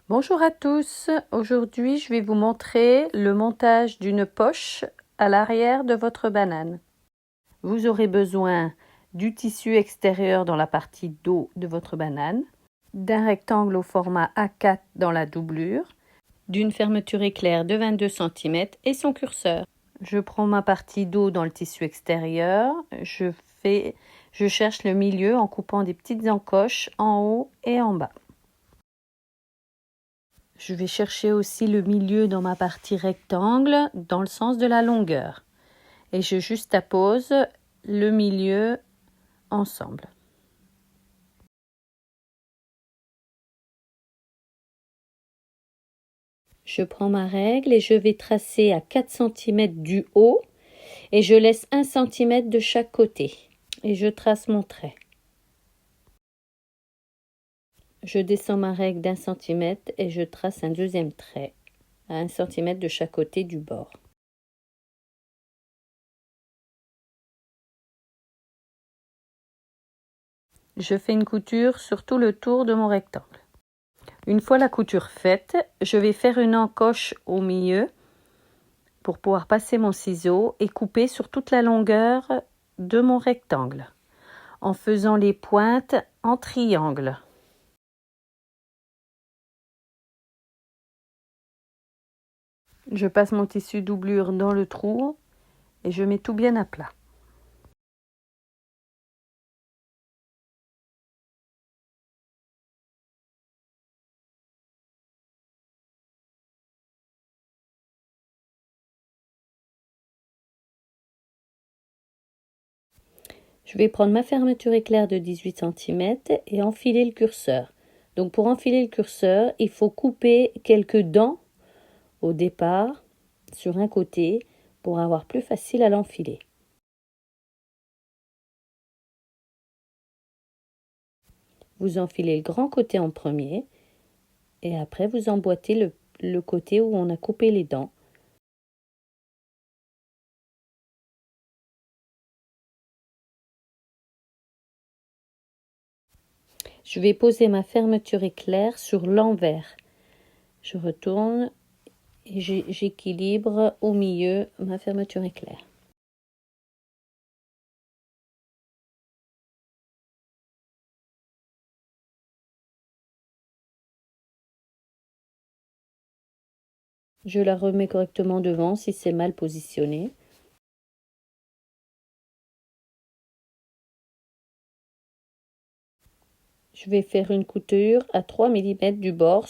Bonjour à tous, aujourd'hui je vais vous montrer le montage d'une poche à l'arrière de votre banane. Vous aurez besoin du tissu extérieur dans la partie dos de votre banane, d'un rectangle au format A4 dans la doublure, d'une fermeture éclair de 22 cm et son curseur. Je prends ma partie dos dans le tissu extérieur, je cherche le milieu en coupant des petites encoches en haut et en bas. Je vais chercher aussi le milieu dans ma partie rectangle dans le sens de la longueur. Et je juxtapose le milieu ensemble. Je prends ma règle et je vais tracer à 4 cm du haut et je laisse 1 cm de chaque côté. Et je trace mon trait. Je descends ma règle d'1 cm et je trace un deuxième trait à 1 cm de chaque côté du bord. Je fais une couture sur tout le tour de mon rectangle. Une fois la couture faite, je vais faire une encoche au milieu pour pouvoir passer mon ciseau et couper sur toute la longueur de mon rectangle en faisant les pointes en triangle. Je passe mon tissu doublure dans le trou et je mets tout bien à plat. Je vais prendre ma fermeture éclair de 18 cm et enfiler le curseur. Donc pour enfiler le curseur, il faut couper quelques dents au départ sur un côté pour avoir plus facile à l'enfiler. Vous enfilez le grand côté en premier et après vous emboîtez le côté où on a coupé les dents. Je vais poser ma fermeture éclair sur l'envers. Je retourne et j'équilibre au milieu ma fermeture éclair. Je la remets correctement devant si c'est mal positionné. Je vais faire une couture à 3 mm du bord